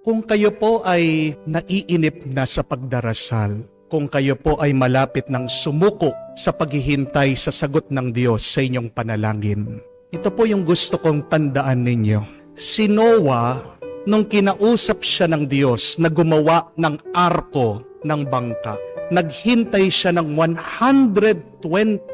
Kung kayo po ay naiinip na sa pagdarasal, kung kayo po ay malapit ng sumuko sa paghihintay sa sagot ng Diyos sa inyong panalangin, ito po yung gusto kong tandaan ninyo. Si Noah, nung kinausap siya ng Diyos na gumawa ng arko ng bangka, naghintay siya ng 120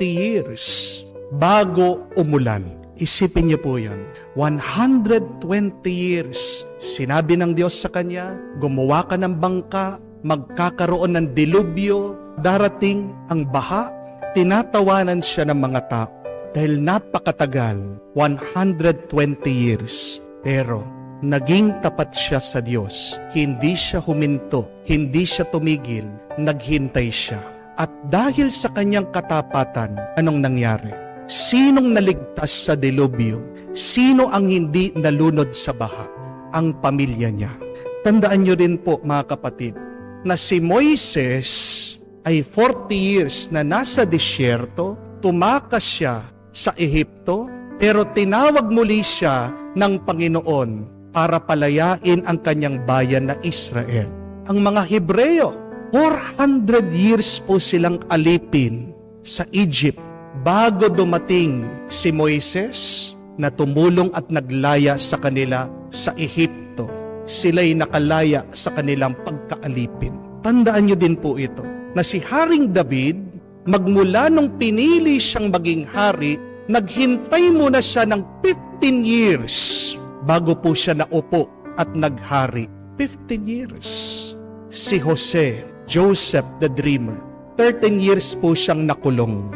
years bago umulan. Isipin niyo po yan. 120 years. Sinabi ng Diyos sa kanya, gumawa ka ng bangka, magkakaroon ng dilubyo, darating ang baha. Tinatawanan siya ng mga tao dahil napakatagal, 120 years. Pero naging tapat siya sa Diyos. Hindi siya huminto, hindi siya tumigil, naghintay siya. At dahil sa kanyang katapatan, anong nangyari? Sinong naligtas sa dilubyo? Sino ang hindi nalunod sa baha? Ang pamilya niya. Tandaan niyo din po mga kapatid, na si Moises ay 40 years na nasa disyerto, tumakas siya sa Ehipto, pero tinawag muli siya ng Panginoon para palayain ang kanyang bayan na Israel. Ang mga Hebreo, 400 years po silang alipin sa Egypt bago dumating si Moises na tumulong at naglaya sa kanila sa Ehipto. Sila'y nakalaya sa kanilang pagkaalipin. Tandaan niyo din po ito, na si Haring David, magmula nung pinili siyang maging hari, naghintay muna siya ng 15 years bago po siya naupo at naghari. 15 years. Si Joseph the Dreamer, 13 years po siyang nakulong.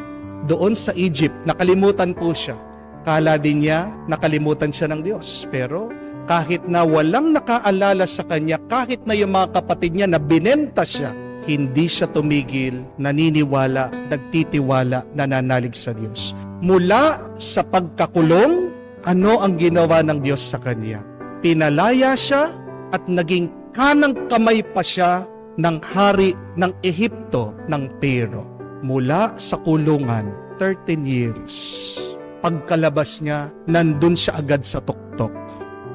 Doon sa Egypt, nakalimutan po siya. Kala din niya, nakalimutan siya ng Diyos. Pero kahit na walang nakaalala sa kanya, kahit na yung mga kapatid niya na binenta siya, hindi siya tumigil, naniniwala, nagtitiwala, nananalig sa Diyos. Mula sa pagkakulong, ano ang ginawa ng Diyos sa kanya? Pinalaya siya at naging kanang kamay pa siya ng hari ng Ehipto ng Pero. Mula sa kulungan, 13 years. Pagkalabas niya, nandun siya agad sa tuktok.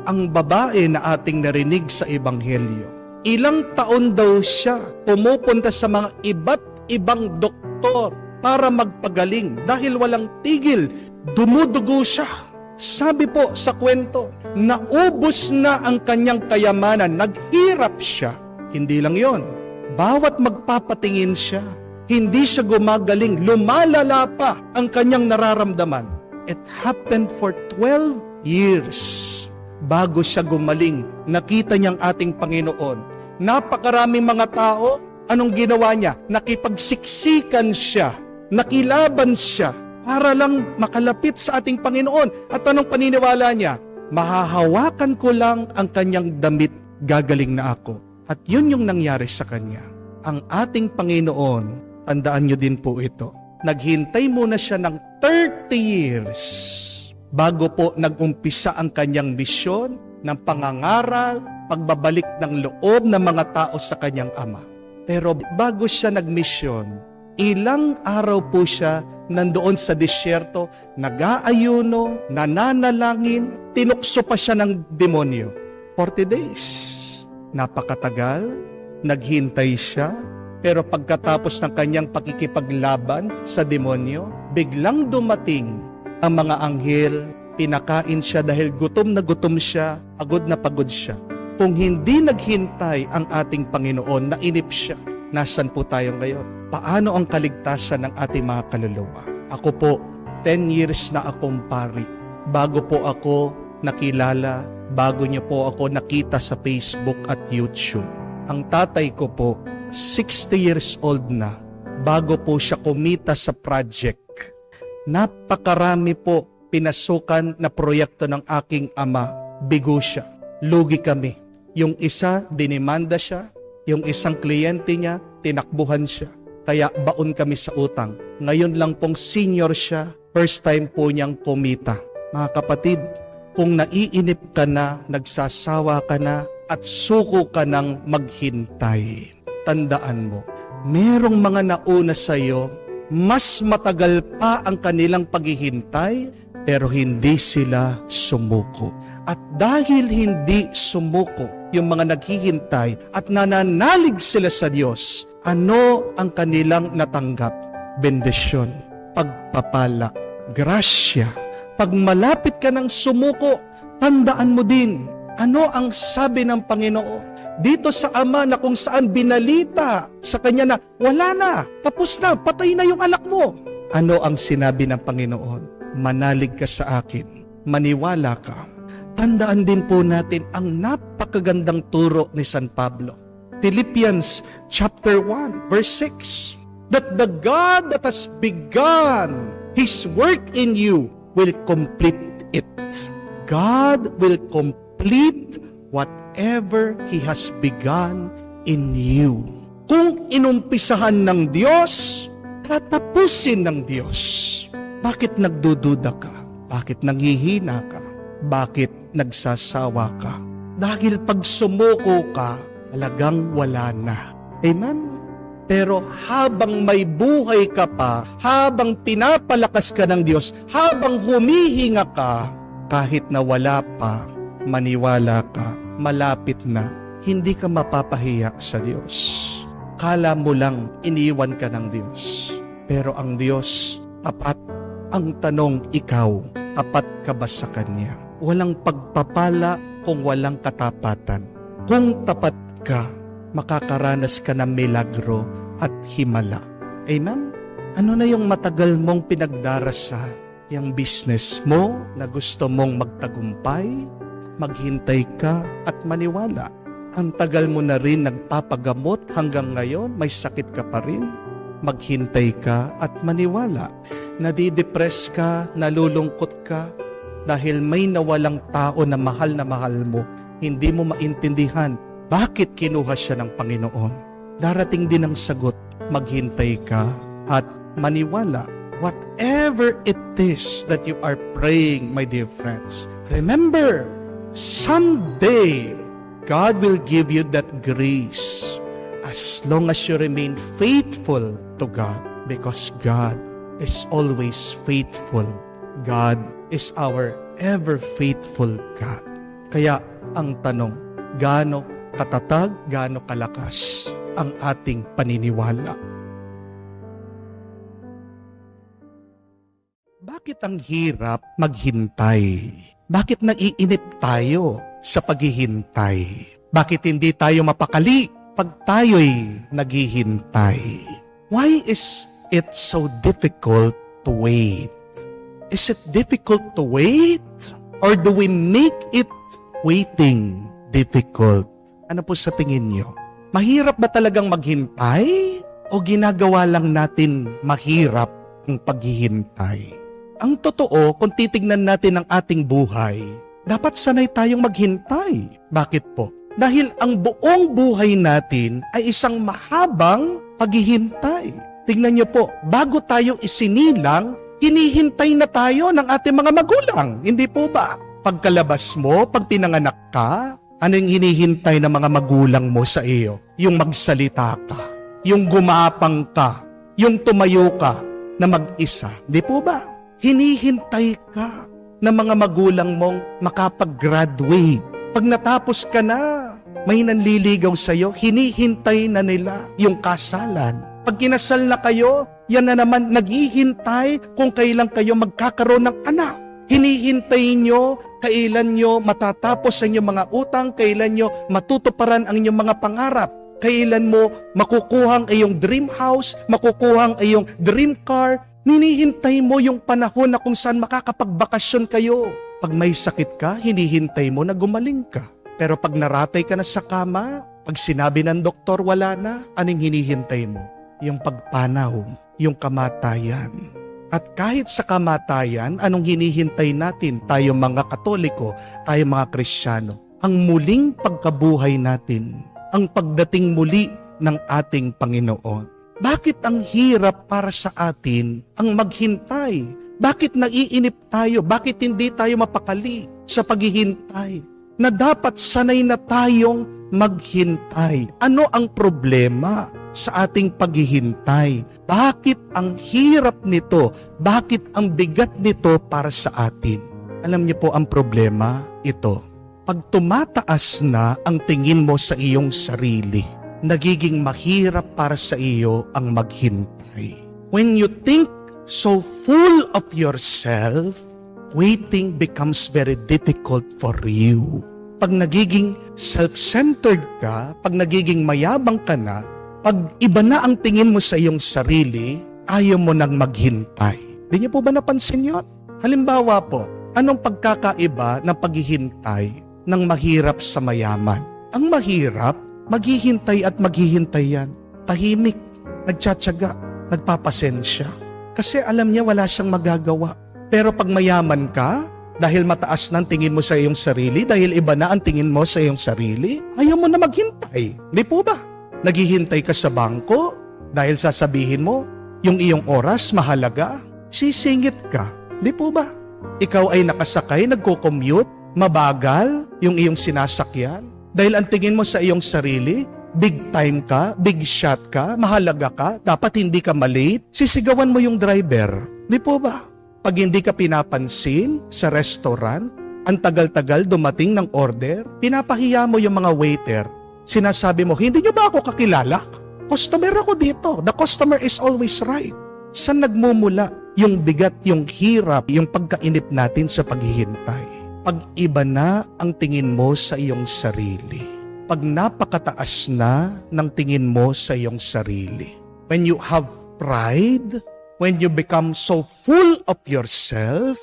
Ang babae na ating narinig sa Ebanghelyo, ilang taon daw siya pumupunta sa mga iba't ibang doktor para magpagaling dahil walang tigil, dumudugo siya. Sabi po sa kwento, naubos na ang kanyang kayamanan, naghirap siya. Hindi lang yon, bawat magpapatingin siya, hindi siya gumagaling, lumalala pa ang kanyang nararamdaman. It happened for 12 years bago siya gumaling. Nakita niyang ating Panginoon. Napakaraming mga tao, anong ginawa niya? Nakipagsiksikan siya, nakilaban siya para lang makalapit sa ating Panginoon. At anong paniniwala niya? Mahahawakan ko lang ang kanyang damit, gagaling na ako. At yun yung nangyari sa kanya. Ang ating Panginoon, tandaan nyo din po ito, naghintay muna siya ng 30 years bago po nagumpisa ang kanyang misyon ng pangangaral, pagbabalik ng loob ng mga tao sa kanyang ama. Pero bago siya nagmisyon, ilang araw po siya nandoon sa disyerto, nag-aayuno, nananalangin, tinukso pa siya ng demonyo. 40 days. Napakatagal, naghintay siya. Pero pagkatapos ng kanyang pakikipaglaban sa demonyo, biglang dumating ang mga anghel, pinakain siya dahil gutom na gutom siya, pagod na pagod siya. Kung hindi naghintay ang ating Panginoon, nainip siya. Nasaan po tayo ngayon? Paano ang kaligtasan ng ating mga kaluluwa? Ako po, 10 years na akong pari. Bago po ako nakilala, bago niyo po ako nakita sa Facebook at YouTube. Ang tatay ko po, 60 years old na, bago po siya kumita sa project. Napakarami po pinasukan na proyekto ng aking ama. Bigo siya. Lugi kami. Yung isa, dinimanda siya. Yung isang kliyente niya, tinakbuhan siya. Kaya baon kami sa utang. Ngayon lang pong senior siya, first time po niyang kumita. Mga kapatid, kung naiinip ka na, nagsasawa ka na, at suko ka ng maghintay, tandaan mo, merong mga nauna sa iyo, mas matagal pa ang kanilang paghihintay, pero hindi sila sumuko. At dahil hindi sumuko yung mga naghihintay at nananalig sila sa Diyos, ano ang kanilang natanggap? Bendisyon, pagpapala, grasya. Pag malapit ka ng sumuko, tandaan mo din, ano ang sabi ng Panginoon? Dito sa Ama na kung saan binalita sa Kanya na, wala na, tapos na, patay na yung anak mo. Ano ang sinabi ng Panginoon? Manalig ka sa akin, maniwala ka. Tandaan din po natin ang napakagandang turo ni San Pablo. Philippians chapter 1 verse 6. That the God that has begun His work in you will complete it. God will complete whatever He has begun in you. Kung inumpisahan ng Diyos, tatapusin ng Diyos. Bakit nagdududa ka? Bakit nanghihina ka? Bakit nagsasawa ka? Dahil pag sumuko ka, talagang wala na. Amen? Pero habang may buhay ka pa, habang pinapalakas ka ng Diyos, habang humihinga ka, kahit na wala pa, maniwala ka, malapit na, hindi ka mapapahiya sa Diyos. Kala mo lang iniwan ka ng Diyos. Pero ang Diyos, tapat. Ang tanong, ikaw, tapat ka ba sa Kanya? Walang pagpapala kung walang katapatan. Kung tapat ka, makakaranas ka ng milagro at himala. Amen? Ano na yung matagal mong pinagdarasal? Yung business mo na gusto mong magtagumpay, maghintay ka at maniwala. Ang tagal mo na rin nagpapagamot hanggang ngayon, may sakit ka pa rin. Maghintay ka at maniwala. Nadidepress ka, nalulungkot ka, dahil may nawalang tao na mahal mo, hindi mo maintindihan bakit kinuha siya ng Panginoon. Darating din ang sagot, maghintay ka at maniwala. Whatever it is that you are praying, my dear friends, remember, someday, God will give you that grace as long as you remain faithful to God, because God is always faithful. God is our ever faithful God. Kaya ang tanong, gaano katatag, gaano kalakas ang ating paniniwala? Bakit ang hirap maghintay? Bakit naiinip tayo sa paghihintay? Bakit hindi tayo mapakali pag tayo'y naghihintay? Why is it so difficult to wait? Is it difficult to wait? Or do we make it waiting difficult? Ano po sa tingin nyo? Mahirap ba talagang maghintay? O ginagawa lang natin mahirap ang paghihintay? Ang totoo, kung titignan natin ang ating buhay, dapat sanay tayong maghintay. Bakit po? Dahil ang buong buhay natin ay isang mahabang paghihintay. Tingnan niyo po, bago tayo isinilang, hinihintay na tayo ng ating mga magulang. Hindi po ba? Pagkalabas mo, pag pinanganak ka, ano yung hinihintay ng mga magulang mo sa iyo? Yung magsalita ka, yung gumapang ka, yung tumayo ka na mag-isa. Hindi po ba? Hinihintay ka ng mga magulang mong makapag-graduate. Pag natapos ka na, may nanliligaw sa iyo, hinihintay na nila yung kasalan. Pag kinasal na kayo, yan na naman naghihintay kung kailan kayo magkakaroon ng anak. Hinihintay nyo kailan nyo matatapos ang inyong mga utang, kailan nyo matutuparan ang inyong mga pangarap, kailan mo makukuha ang iyong dream house, makukuha ang iyong dream car. Hinihintay mo yung panahon na kung saan makakapagbakasyon kayo. Pag may sakit ka, hinihintay mo na gumaling ka. Pero pag naratay ka na sa kama, pag sinabi ng doktor wala na, anong hinihintay mo? Yung pagpanaw, yung kamatayan. At kahit sa kamatayan, anong hinihintay natin, tayo mga Katoliko, tayo mga Kristiyano? Ang muling pagkabuhay natin, ang pagdating muli ng ating Panginoon. Bakit ang hirap para sa atin ang maghintay? Bakit naiinip tayo? Bakit hindi tayo mapakali sa paghihintay? Na dapat sanay na tayong maghintay. Ano ang problema sa ating paghihintay? Bakit ang hirap nito? Bakit ang bigat nito para sa atin? Alam niyo po ang problema? Ito. Pag tumataas na ang tingin mo sa iyong sarili, nagiging mahirap para sa iyo ang maghintay. When you think so full of yourself, waiting becomes very difficult for you. Pag nagiging self-centered ka, pag nagiging mayabang ka na, pag iba na ang tingin mo sa iyong sarili, ayaw mo nang maghintay. Di niyo po ba napansin yun? Halimbawa po, anong pagkakaiba ng paghihintay ng mahirap sa mayaman? Ang mahirap, maghihintay at maghihintay yan. Tahimik, nagtsatsaga, nagpapasensya. Kasi alam niya wala siyang magagawa. Pero pag mayaman ka, dahil mataas na ang tingin mo sa iyong sarili, dahil iba na ang tingin mo sa iyong sarili, ayaw mo na maghintay. Di po ba? Naghihintay ka sa bangko dahil sasabihin mo, yung iyong oras mahalaga, sisingit ka. Di po ba? Ikaw ay nakasakay, nagko-commute, mabagal yung iyong sinasakyan. Dahil ang tingin mo sa iyong sarili, big time ka, big shot ka, mahalaga ka, dapat hindi ka malate, sisigawan mo yung driver. Di po ba? Pag hindi ka pinapansin sa restaurant, ang tagal-tagal dumating ng order, pinapahiya mo yung mga waiter. Sinasabi mo, hindi nyo ba ako kakilala? Customer ako dito. The customer is always right. Saan nagmumula yung bigat, yung hirap, yung pagkainip natin sa paghihintay? Pag iba na ang tingin mo sa iyong sarili. Pag napakataas na ng tingin mo sa iyong sarili. When you have pride, when you become so full of yourself,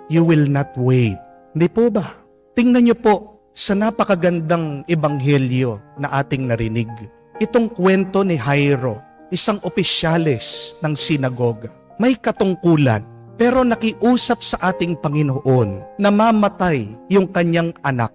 you will not wait. Hindi po ba? Tingnan niyo po sa napakagandang ebanghelyo na ating narinig. Itong kwento ni Jairo, isang opisyales ng sinagoga. May katungkulan, pero nakiusap sa ating Panginoon na mamatay yung kanyang anak.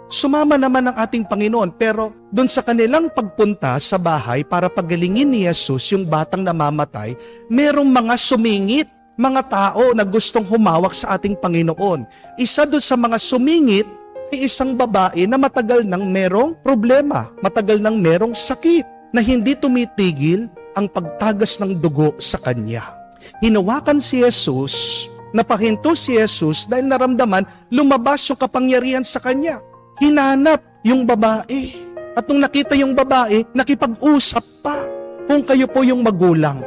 Sumama naman ang ating Panginoon, pero doon sa kanilang pagpunta sa bahay para pagalingin ni Jesus yung batang namamatay, merong mga sumingit, mga tao na gustong humawak sa ating Panginoon. Isa doon sa mga sumingit ay isang babae na matagal nang merong problema, matagal nang merong sakit, na hindi tumitigil ang pagtagas ng dugo sa kanya. Hinawakan si Jesus, napahinto si Jesus dahil naramdaman lumabas yung kapangyarihan sa kanya. Hinanap yung babae. At nung nakita yung babae, nakipag-usap pa. Kung kayo po yung magulang,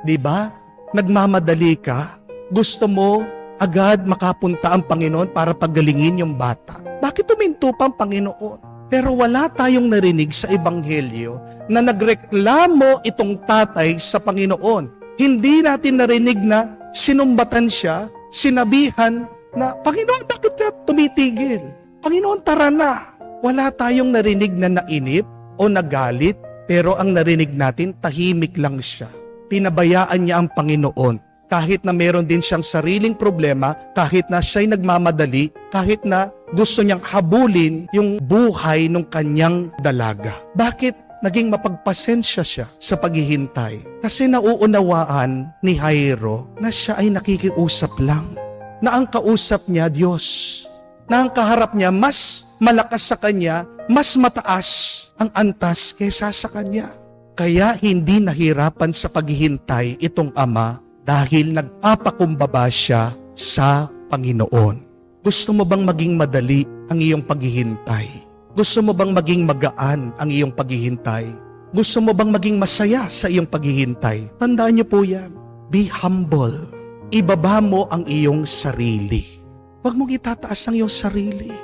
di ba? Nagmamadali ka, gusto mo agad makapunta ang Panginoon para pagalingin yung bata. Bakit tuminto pa ang Panginoon? Pero wala tayong narinig sa Ebanghelyo na nagreklamo itong tatay sa Panginoon. Hindi natin narinig na sinumbatan siya, sinabihan na, Panginoon, bakit ka tumitigil? Panginoon, tara na. Wala tayong narinig na nainip o nagalit, pero ang narinig natin, tahimik lang siya. Pinabayaan niya ang Panginoon. Kahit na meron din siyang sariling problema, kahit na siya'y nagmamadali, kahit na gusto niyang habulin yung buhay ng kanyang dalaga. Bakit naging mapagpasensya siya sa paghihintay? Kasi nauunawaan ni Jairo na siya ay nakikiusap lang. Na ang kausap niya, Diyos. Na ang kaharap niya mas malakas sa kanya, mas mataas ang antas kaysa sa kanya. Kaya hindi nahirapan sa paghihintay itong ama dahil nagpapakumbaba siya sa Panginoon. Gusto mo bang maging madali ang iyong paghihintay? Gusto mo bang maging magaan ang iyong paghihintay? Gusto mo bang maging masaya sa iyong paghihintay? Tandaan niyo po yan. Be humble. Ibaba mo ang iyong sarili. Huwag mong itataas ang iyong sarili.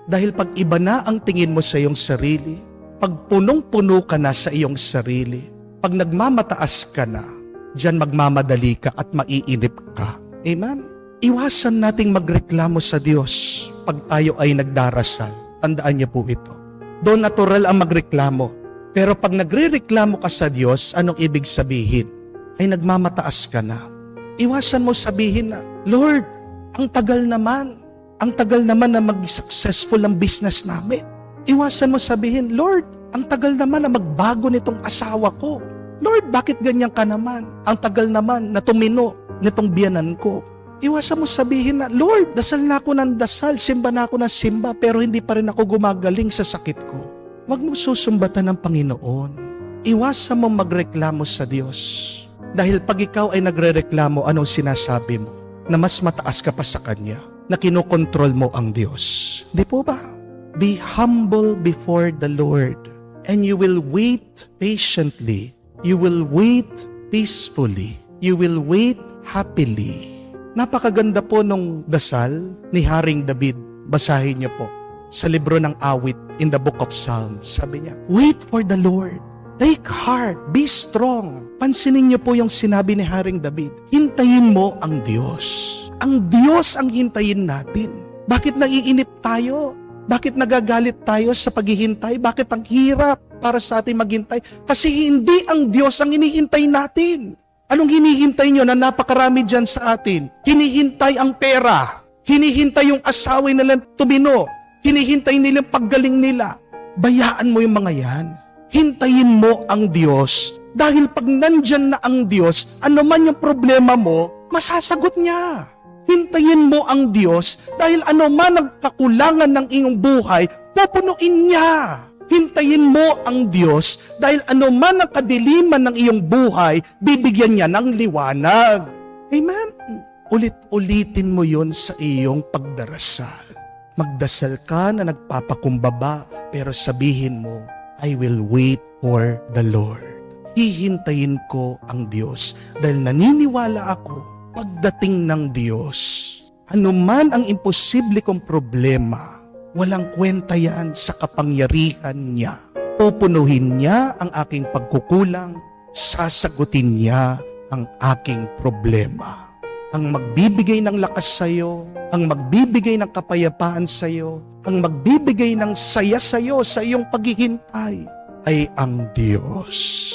Dahil pag iba na ang tingin mo sa iyong sarili, pag punong-puno ka na sa iyong sarili, pag nagmamataas ka na, diyan magmamadali ka at maiinip ka. Amen? Iwasan nating magreklamo sa Diyos pag tayo ay nagdarasal. Tandaan niyo po ito. Doon natural ang magreklamo. Pero pag nagrereklamo ka sa Diyos, anong ibig sabihin? Ay nagmamataas ka na. Iwasan mo sabihin na, Lord, ang tagal naman na mag-successful ang business namin. Iwasan mo sabihin, Lord, ang tagal naman na magbago nitong asawa ko. Lord, bakit ganyan ka naman? Ang tagal naman na tumino nitong biyanan ko. Iwasan mo sabihin na, Lord, dasal na ako ng dasal, simba na ako ng simba, pero hindi pa rin ako gumagaling sa sakit ko. Huwag mong susumbatan ng Panginoon. Iwasan mo magreklamo sa Diyos. Dahil pag ikaw ay nagrereklamo, anong sinasabi mo? Na mas mataas ka pa sa Kanya, na kinokontrol mo ang Diyos. Di po ba? Be humble before the Lord, and you will wait patiently. You will wait peacefully. You will wait happily. Napakaganda po nung dasal ni Haring David. Basahin niyo po sa libro ng awit in the book of Psalms. Sabi niya, wait for the Lord. Take heart. Be strong. Pansinin niyo po yung sinabi ni Haring David. Hintayin mo ang Diyos. Ang Diyos ang hintayin natin. Bakit naiinip tayo? Bakit nagagalit tayo sa paghihintay? Bakit ang hirap para sa atin maghintay? Kasi hindi ang Diyos ang hinihintay natin. Anong hinihintay nyo na napakarami dyan sa atin? Hinihintay ang pera. Hinihintay yung asawa nilang tumino. Hinihintay nilang paggaling nila. Bayaan mo yung mga yan. Hintayin mo ang Diyos. Dahil pag nandyan na ang Diyos, ano man yung problema mo, masasagot niya. Hintayin mo ang Diyos dahil ano man ang kakulangan ng iyong buhay, pupunuin niya. Hintayin mo ang Diyos dahil ano man ang kadiliman ng iyong buhay, bibigyan niya ng liwanag. Amen? Ulit-ulitin mo yon sa iyong pagdarasal. Magdasal ka na nagpapakumbaba, pero sabihin mo, I will wait for the Lord. Hihintayin ko ang Diyos dahil naniniwala ako pagdating ng Diyos, anuman ang imposible kong problema, walang kwenta yan sa kapangyarihan niya. Pupunuhin niya ang aking pagkukulang, sasagutin niya ang aking problema. Ang magbibigay ng lakas sa iyo, ang magbibigay ng kapayapaan sa iyo, ang magbibigay ng saya sa iyo sa iyong paghihintay ay ang Diyos.